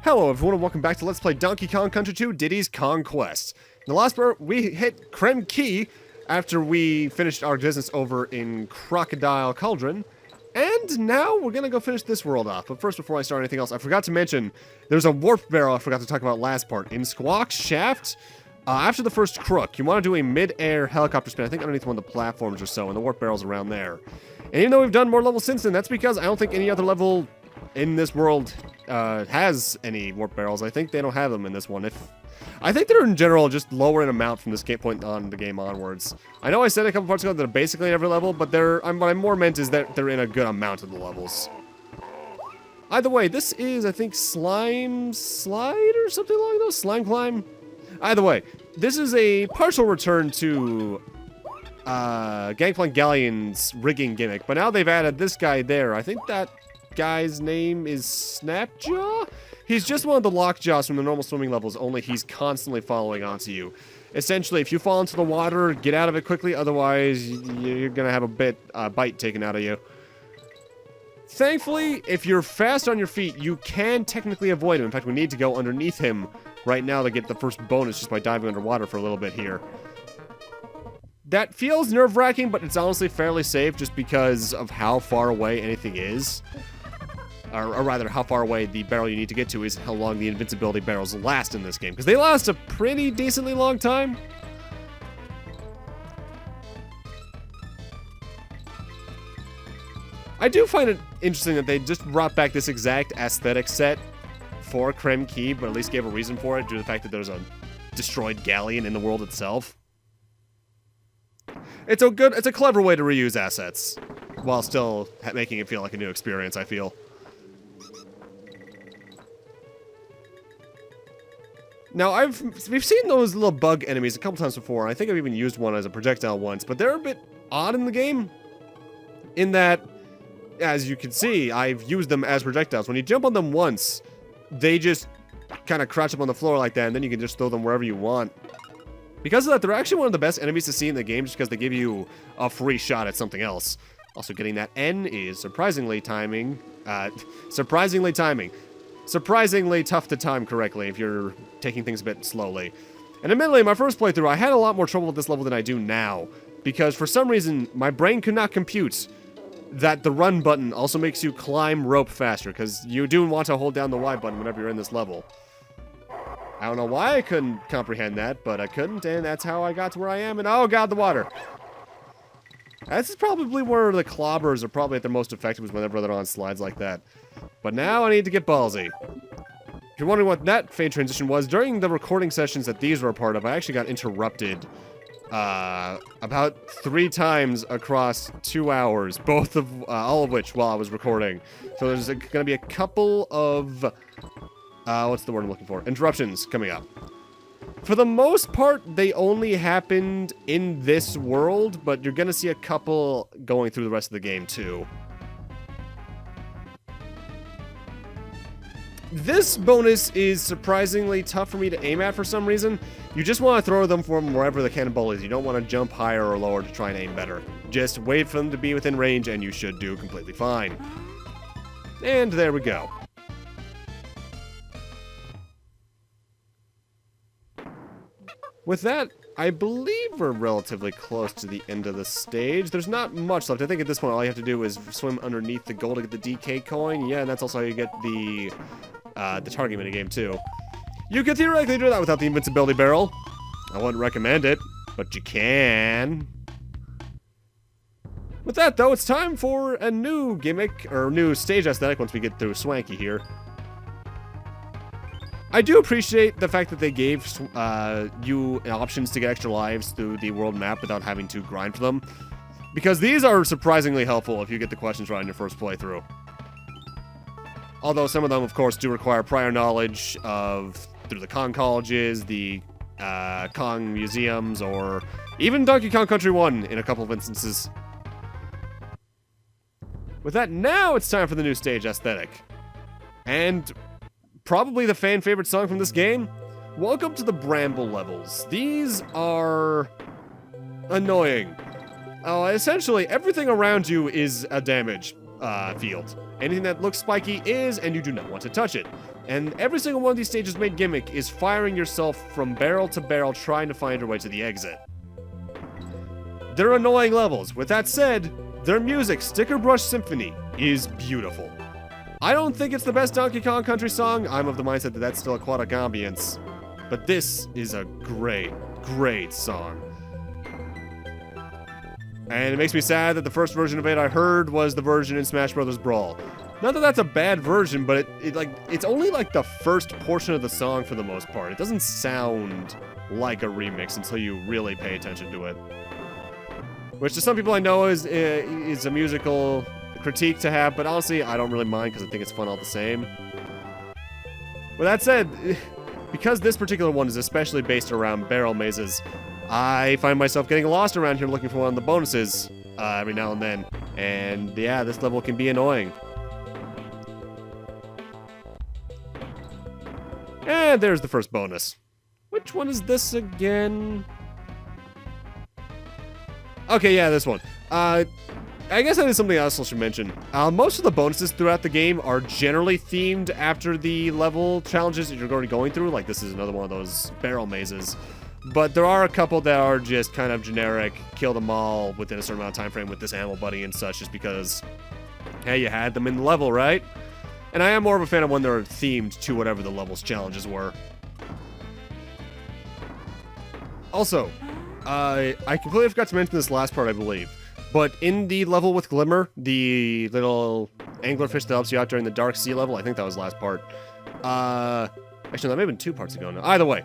Hello everyone and welcome back to Let's Play Donkey Kong Country 2 Diddy's Conquest. In the last part, we hit Creme Key after we finished our business over in Crocodile Cauldron. And now we're gonna go finish this world off. But first, before I start anything else, I forgot to mention, there's a warp barrel I forgot to talk about last part. In Squawk's Shaft, after the first crook, you want to do a mid-air helicopter spin, I think underneath one of the platforms or so, and the warp barrel's around there. And even though we've done more levels since then, that's because I don't think any other level in this world has any warp barrels. I think they don't have them in this one. I think they're in general just lower in amount from this point on the game onwards. I know I said a couple parts ago that they're basically in every level, but what I more meant is that they're in a good amount of the levels. Either way, this is, I think, Slime Slide or something along those? Slime Climb? Either way, this is a partial return to Gangplank Galleon's rigging gimmick, but now they've added this guy there. I think that guy's name is Snapjaw? He's just one of the lockjaws from the normal swimming levels, only he's constantly following onto you. Essentially, if you fall into the water, get out of it quickly, otherwise you're gonna have a bite taken out of you. Thankfully, if you're fast on your feet, you can technically avoid him. In fact, we need to go underneath him right now to get the first bonus just by diving underwater for a little bit here. That feels nerve-wracking, but it's honestly fairly safe just because of how far away anything is. Or rather, how far away the barrel you need to get to is how long the invincibility barrels last in this game. Because they last a pretty decently long time. I do find it interesting that they just brought back this exact aesthetic set for Creme Key, but at least gave a reason for it due to the fact that there's a destroyed galleon in the world itself. It's a clever way to reuse assets while still making it feel like a new experience, I feel. Now, we've seen those little bug enemies a couple times before, and I think I've even used one as a projectile once, but they're a bit odd in the game, in that, as you can see, I've used them as projectiles. When you jump on them once, they just kind of crouch up on the floor like that, and then you can just throw them wherever you want. Because of that, they're actually one of the best enemies to see in the game, just because they give you a free shot at something else. Also, getting that N is surprisingly tough to time correctly if you're taking things a bit slowly. And admittedly, in my first playthrough, I had a lot more trouble with this level than I do now, because for some reason, my brain could not compute that the run button also makes you climb rope faster, because you do want to hold down the Y button whenever you're in this level. I don't know why I couldn't comprehend that, but I couldn't, and that's how I got to where I am, and oh god, the water! This is probably where the clobbers are probably at their most effective, is whenever they're on slides like that. But now I need to get ballsy. If you're wondering what that faint transition was, during the recording sessions that these were a part of, I actually got interrupted about 3 times across 2 hours, all of which while I was recording. So there's gonna be a couple of what's the word I'm looking for? Interruptions coming up. For the most part, they only happened in this world, but you're gonna see a couple going through the rest of the game too. This bonus is surprisingly tough for me to aim at for some reason. You just want to throw them from wherever the cannonball is. You don't want to jump higher or lower to try and aim better. Just wait for them to be within range and you should do completely fine. And there we go. With that, I believe we're relatively close to the end of the stage. There's not much left. I think at this point all you have to do is swim underneath the goal to get the DK coin. Yeah, and that's also how you get the target minigame too. You could theoretically do that without the invincibility barrel. I wouldn't recommend it, but you can. With that though, it's time for a new gimmick, or new stage aesthetic once we get through Swanky here. I do appreciate the fact that they gave you options to get extra lives through the world map without having to grind for them. Because these are surprisingly helpful if you get the questions right in your first playthrough. Although some of them, of course, do require prior knowledge through the K.O.N.G colleges, the K.O.N.G museums, or even Donkey Kong Country 1 in a couple of instances. With that, now it's time for the new stage aesthetic. And probably the fan favorite song from this game. Welcome to the Bramble levels. These are annoying. Essentially, everything around you is a damage field. Anything that looks spiky is, and you do not want to touch it. And every single one of these stages' main gimmick is firing yourself from barrel to barrel trying to find your way to the exit. They're annoying levels. With that said, their music, Sticker Brush Symphony, is beautiful. I don't think it's the best Donkey Kong Country song. I'm of the mindset that that's still aquatic ambience. But this is a great, great song. And it makes me sad that the first version of it I heard was the version in Smash Bros. Brawl. Not that that's a bad version, but it's only like the first portion of the song for the most part. It doesn't sound like a remix until you really pay attention to it. Which to some people I know is a musical critique to have, but honestly, I don't really mind because I think it's fun all the same. With that said, because this particular one is especially based around barrel mazes, I find myself getting lost around here looking for one of the bonuses every now and then. And yeah, this level can be annoying. And there's the first bonus. Which one is this again? Okay, yeah, this one. I guess that is something else I should mention. Most of the bonuses throughout the game are generally themed after the level challenges that you're already going through. Like, this is another one of those barrel mazes. But there are a couple that are just kind of generic, kill them all within a certain amount of time frame with this animal buddy and such, just because, hey, you had them in the level, right? And I am more of a fan of when they're themed to whatever the level's challenges were. Also, I completely forgot to mention this last part, I believe. But in the level with Glimmer, the little anglerfish that helps you out during the Dark Sea level, I think that was the last part. Actually, that may have been 2 parts ago now. Either way,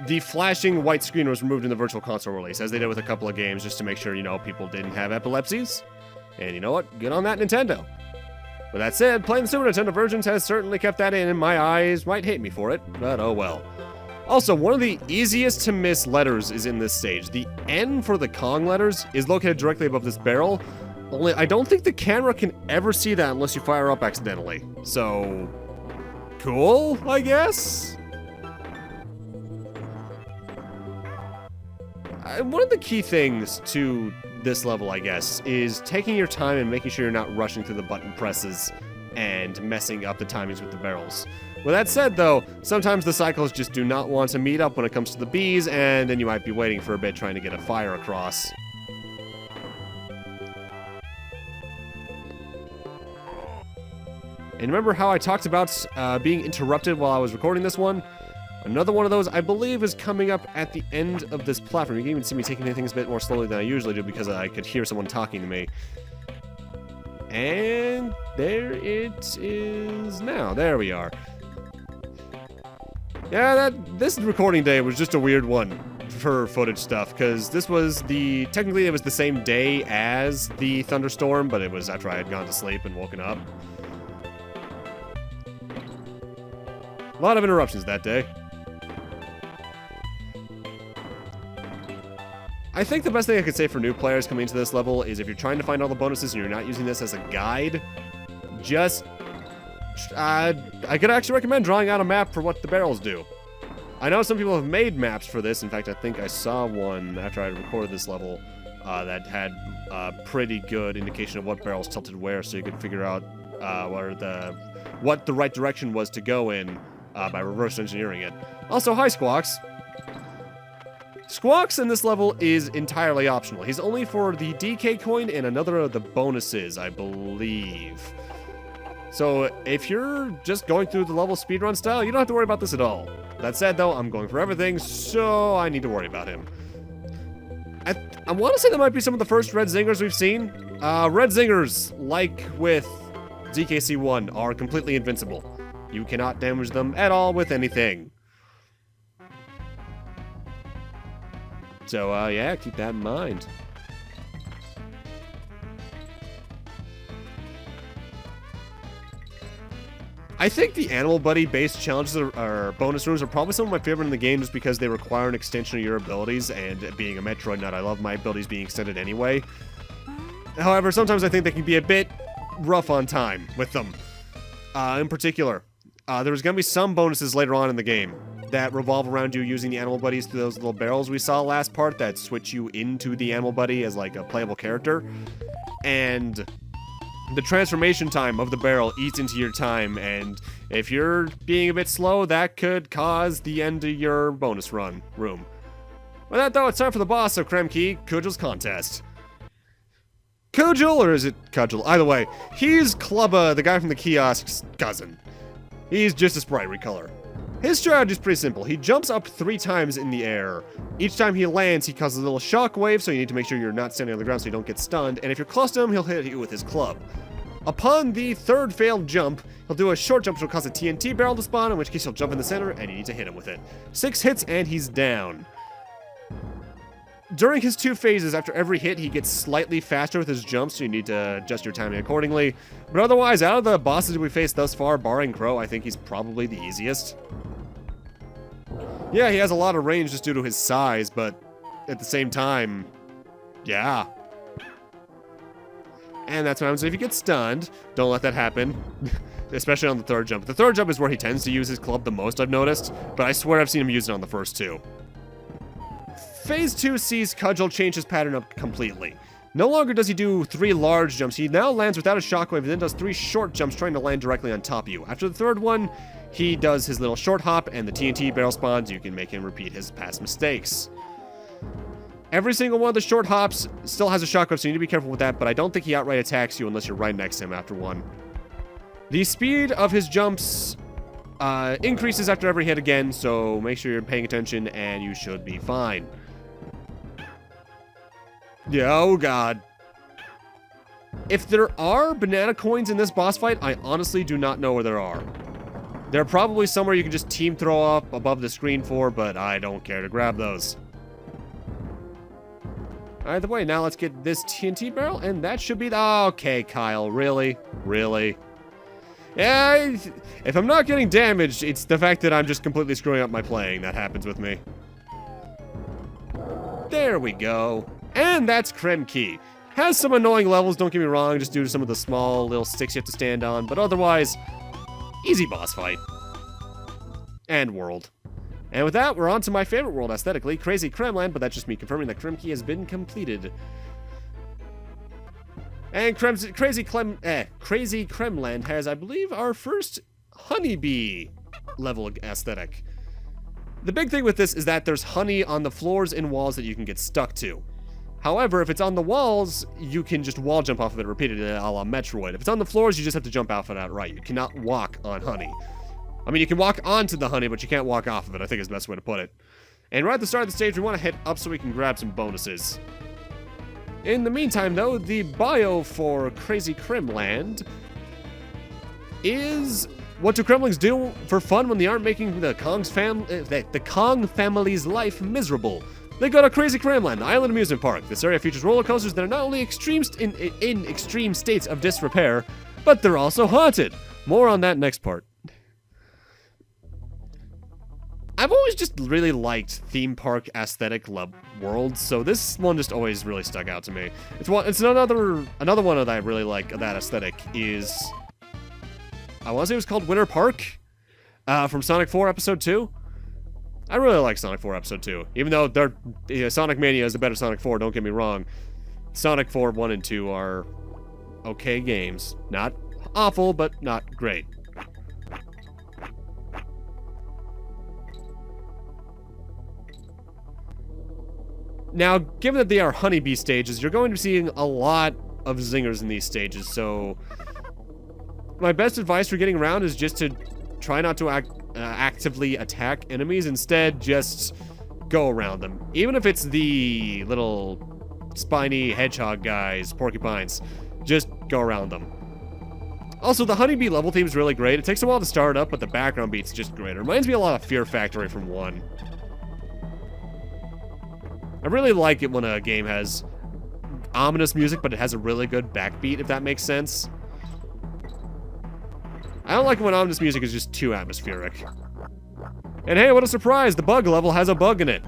the flashing white screen was removed in the Virtual Console release, as they did with a couple of games, just to make sure, you know, people didn't have epilepsies. And you know what? Good on that, Nintendo. With that said, playing the Super Nintendo versions has certainly kept that in, and my eyes might hate me for it, but oh well. Also, one of the easiest to miss letters is in this stage. The N for the Kong letters is located directly above this barrel, only I don't think the camera can ever see that unless you fire up accidentally. So, cool, I guess? One of the key things to this level, I guess, is taking your time and making sure you're not rushing through the button presses and messing up the timings with the barrels. With that said, though, sometimes the cycles just do not want to meet up when it comes to the bees, and then you might be waiting for a bit trying to get a fire across. And remember how I talked about being interrupted while I was recording this one? Another one of those, I believe, is coming up at the end of this platform. You can even see me taking things a bit more slowly than I usually do because I could hear someone talking to me. And there it is now. There we are. Yeah, this recording day was just a weird one for footage stuff, because this was technically it was the same day as the thunderstorm, but it was after I had gone to sleep and woken up. A lot of interruptions that day. I think the best thing I could say for new players coming into this level is if you're trying to find all the bonuses and you're not using this as a guide, just... I could actually recommend drawing out a map for what the barrels do. I know some people have made maps for this. In fact, I think I saw one after I recorded this level that had a pretty good indication of what barrels tilted where, so you could figure out what the right direction was to go in by reverse engineering it. Also, hi, Squawks. Squawks in this level is entirely optional. He's only for the DK coin and another of the bonuses, I believe. So if you're just going through the level speedrun style, you don't have to worry about this at all. That said, though, I'm going for everything, so I need to worry about him. I want to say that might be some of the first red zingers we've seen. Red zingers, like with DKC1, are completely invincible. You cannot damage them at all with anything. So, yeah, keep that in mind. I think the Animal Buddy-based challenges or bonus rooms are probably some of my favorite in the game just because they require an extension of your abilities, and being a Metroid nut, I love my abilities being extended anyway. However, sometimes I think they can be a bit rough on time with them. In particular, there's going to be some bonuses later on in the game that revolve around you using the Animal Buddies through those little barrels we saw last part that switch you into the Animal Buddy as like a playable character. And the transformation time of the barrel eats into your time, and if you're being a bit slow, that could cause the end of your bonus room. With that though, it's time for the boss of Creme Key, Kudgel's contest. Kudgel, or is it Kudgel? Either way, he's Clubba, the guy from the kiosk's cousin. He's just a sprite recolor. His strategy is pretty simple. He jumps up 3 times in the air. Each time he lands, he causes a little shockwave, so you need to make sure you're not standing on the ground so you don't get stunned, and if you're close to him, he'll hit you with his club. Upon the 3rd failed jump, he'll do a short jump which will cause a TNT barrel to spawn, in which case he'll jump in the center, and you need to hit him with it. 6 hits, and he's down. During his 2 phases, after every hit, he gets slightly faster with his jumps, so you need to adjust your timing accordingly. But otherwise, out of the bosses we faced thus far, barring Crow, I think he's probably the easiest. Yeah, he has a lot of range just due to his size, but at the same time, yeah. And that's what happens if you get stunned. Don't let that happen, especially on the 3rd jump. The 3rd jump is where he tends to use his club the most, I've noticed, but I swear I've seen him use it on the first 2. Phase 2 sees Kudgel change his pattern up completely. No longer does he do 3 large jumps, he now lands without a shockwave and then does 3 short jumps trying to land directly on top of you. After the 3rd one, he does his little short hop and the TNT barrel spawns. You can make him repeat his past mistakes. Every single one of the short hops still has a shockwave, so you need to be careful with that, but I don't think he outright attacks you unless you're right next to him after one. The speed of his jumps increases after every hit again, so make sure you're paying attention and you should be fine. Yeah, oh god. If there are banana coins in this boss fight, I honestly do not know where there are. They're probably somewhere you can just team throw up above the screen for, but I don't care to grab those. Either way, now let's get this TNT barrel, and that should be the... Okay, Kyle, really? Really? Yeah, if I'm not getting damaged, it's the fact that I'm just completely screwing up my playing that happens with me. There we go. And that's Creme Key. Has some annoying levels, don't get me wrong, just due to some of the small little sticks you have to stand on, but otherwise, easy boss fight. And world. And with that, we're on to my favorite world aesthetically, Krazy Kremland, but that's just me confirming that Creme Key has been completed. And Krazy Kremland has, I believe, our first honeybee level aesthetic. The big thing with this is that there's honey on the floors and walls that you can get stuck to. However, if it's on the walls, you can just wall jump off of it repeatedly a la Metroid. If it's on the floors, you just have to jump off it outright. You cannot walk on honey. I mean, you can walk onto the honey, but you can't walk off of it, I think is the best way to put it. And right at the start of the stage, we want to hit up so we can grab some bonuses. In the meantime, though, the bio for Krazy Kremland is what do Kremlings do for fun when they aren't making the K.O.N.G family's life miserable. They go to Krazy Kremland, the island amusement park. This area features roller coasters that are not only in extreme states of disrepair, but they're also haunted. More on that next part. I've always just really liked theme park aesthetic worlds, so this one just always really stuck out to me. It's another one that I really like of that aesthetic is, I want to say it was called Winter Park, from Sonic 4 Episode 2. I really like Sonic 4 Episode 2, even though Sonic Mania is a better Sonic 4, don't get me wrong. Sonic 4 1 and 2 are okay games. Not awful, but not great. Now, given that they are honeybee stages, you're going to be seeing a lot of zingers in these stages, so my best advice for getting around is just to try not to actively attack enemies. Instead, just go around them. Even if it's the little spiny hedgehog guys, porcupines, just go around them. Also, the honeybee level theme is really great. It takes a while to start up, but the background beat's just great. It reminds me a lot of Fear Factory from 1. I really like it when a game has ominous music, but it has a really good backbeat, if that makes sense. I don't like it when ominous music is just too atmospheric. And hey, what a surprise! The bug level has a bug in it.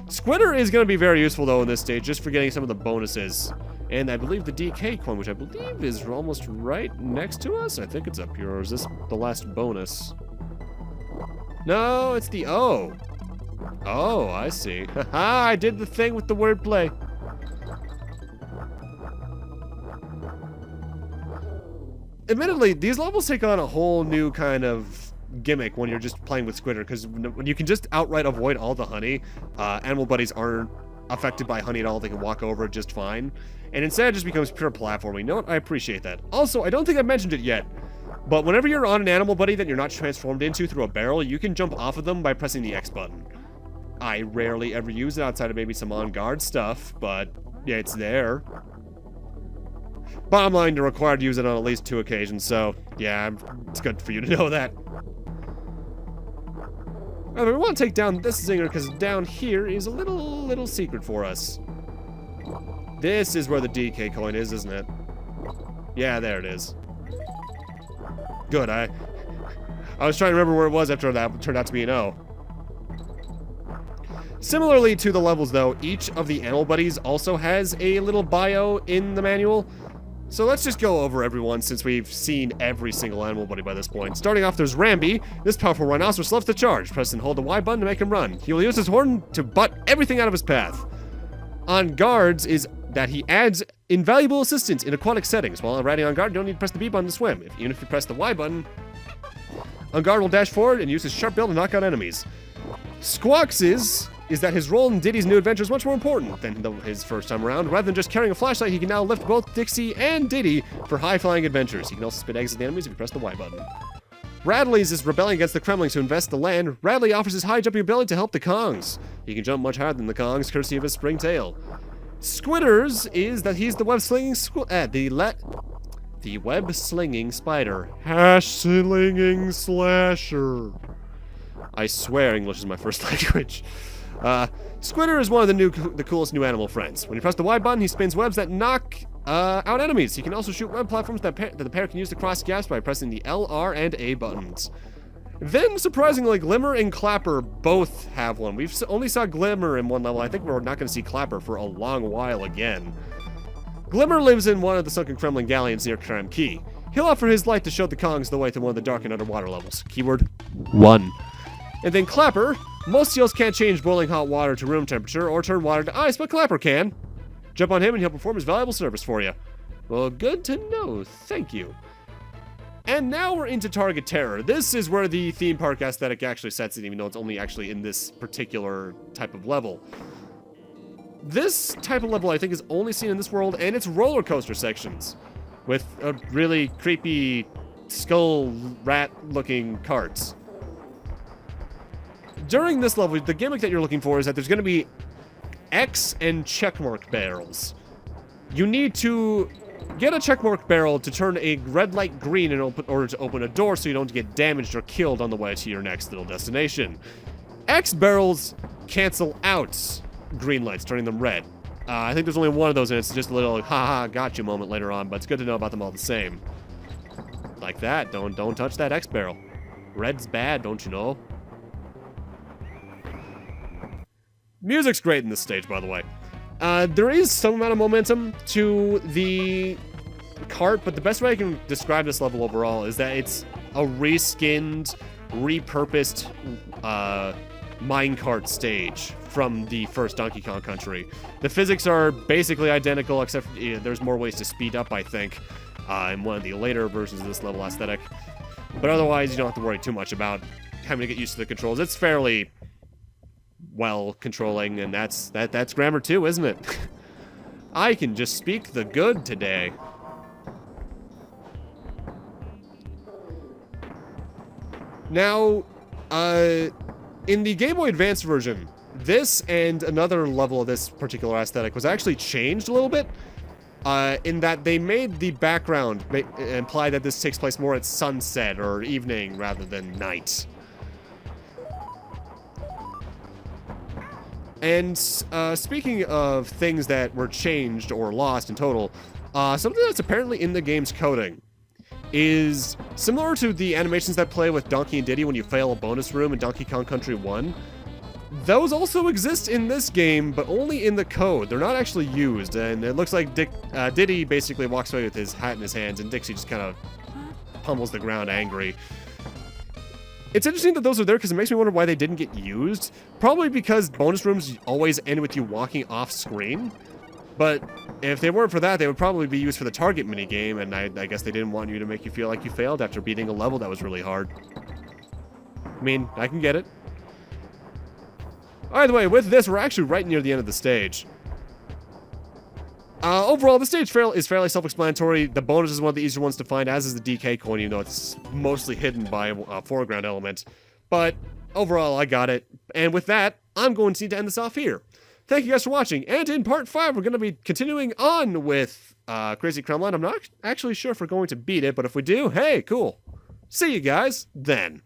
Squitter is going to be very useful, though, in this stage, just for getting some of the bonuses. And I believe the DK coin, which I believe is almost right next to us. I think it's up here, or is this the last bonus? No, it's the O. Oh, I see. Haha, I did the thing with the wordplay. admittedly, these levels take on a whole new kind of gimmick when you're just playing with Squidder, because when you can just outright avoid all the honey, animal buddies aren't affected by honey at all. They can walk over it just fine. And instead, it just becomes pure platforming. You know what? I appreciate that. Also, I don't think I mentioned it yet, but whenever you're on an animal buddy that you're not transformed into through a barrel, you can jump off of them by pressing the X button. I rarely ever use it outside of maybe some on-guard stuff, but yeah, it's there. Bottom line, you're required to use it on at least 2 occasions, so yeah, it's good for you to know that. However, we want to take down this zinger because down here is a little secret for us. This is where the DK coin is, isn't it? Yeah, there it is. Good, I was trying to remember where it was after that turned out to be an O. Similarly to the levels, though, each of the animal buddies also has a little bio in the manual. So let's just go over everyone since we've seen every single animal buddy by this point. Starting off, there's Ramby. This powerful rhinoceros loves to charge. Press and hold the Y button to make him run. He will use his horn to butt everything out of his path. On guards is that he adds invaluable assistance in aquatic settings. While riding on guard, you don't need to press the B button to swim. Even if you press the Y button, on guard will dash forward and use his sharp bill to knock out enemies. Squawks is that his role in Diddy's new adventure is much more important than his first time around. Rather than just carrying a flashlight, he can now lift both Dixie and Diddy for high-flying adventures. He can also spit eggs at the enemies if you press the Y button. Radley's is rebelling against the Kremlin to invest the land. Radley offers his high-jumping ability to help the K.O.N.G. He can jump much higher than the K.O.N.G, courtesy of his spring tail. Squidder's is that he's the web-slinging the web-slinging spider. Hash-slinging slasher. I swear English is my first language. Squidder is one of the coolest new animal friends. When you press the Y button, he spins webs that knock out enemies. He can also shoot web platforms that the pair can use to cross gaps by pressing the L, R, and A buttons. Then, surprisingly, Glimmer and Clapper both have one. We've only saw Glimmer in one level. I think we're not going to see Clapper for a long while again. Glimmer lives in one of the sunken Kremlin galleons near Creme Key. He'll offer his light to show the K.O.N.G the way to one of the dark and underwater levels. Keyword 1. And then Clapper. Most seals can't change boiling hot water to room temperature or turn water to ice, but Clapper can. Jump on him and he'll perform his valuable service for you. Well, good to know. Thank you. And now we're into Target Terror. This is where the theme park aesthetic actually sets in, even though it's only actually in this particular type of level. This type of level, I think, is only seen in this world and its roller coaster sections, with a really creepy skull rat-looking carts. During this level, the gimmick that you're looking for is that there's going to be X and checkmark barrels. You need to get a checkmark barrel to turn a red light green in order to open a door so you don't get damaged or killed on the way to your next little destination. X barrels cancel out green lights, turning them red. I think there's only one of those, and it's just a little haha gotcha moment later on, but it's good to know about them all the same. Like that. Don't touch that X barrel. Red's bad, don't you know? Music's great in this stage, by the way. There is some amount of momentum to the cart, but the best way I can describe this level overall is that it's a reskinned, repurposed minecart stage from the first Donkey Kong Country. The physics are basically identical, except there's more ways to speed up, I think, in one of the later versions of this level aesthetic. But otherwise, you don't have to worry too much about having to get used to the controls. It's fairly well controlling, and that's grammar too, isn't it? I can just speak the good today. Now, in the Game Boy Advance version, this and another level of this particular aesthetic was actually changed a little bit, in that they made the background imply that this takes place more at sunset or evening rather than night. And speaking of things that were changed or lost in total, something that's apparently in the game's coding is similar to the animations that play with Donkey and Diddy when you fail a bonus room in Donkey Kong Country 1. Those also exist in this game, but only in the code. They're not actually used, and it looks like Diddy basically walks away with his hat in his hands, and Dixie just kind of pummels the ground angry. It's interesting that those are there because it makes me wonder why they didn't get used. Probably because bonus rooms always end with you walking off screen. But if they weren't for that, they would probably be used for the target minigame, and I guess they didn't want you to make you feel like you failed after beating a level that was really hard. I mean, I can get it. Either way, with this, we're actually right near the end of the stage. Overall, the stage is fairly self-explanatory. The bonus is one of the easier ones to find, as is the DK coin, even though it's mostly hidden by a foreground element. But overall, I got it. And with that, I'm going to need to end this off here. Thank you guys for watching. And in part 5, we're going to be continuing on with Krazy Kremland. I'm not actually sure if we're going to beat it, but if we do, hey, cool. See you guys then.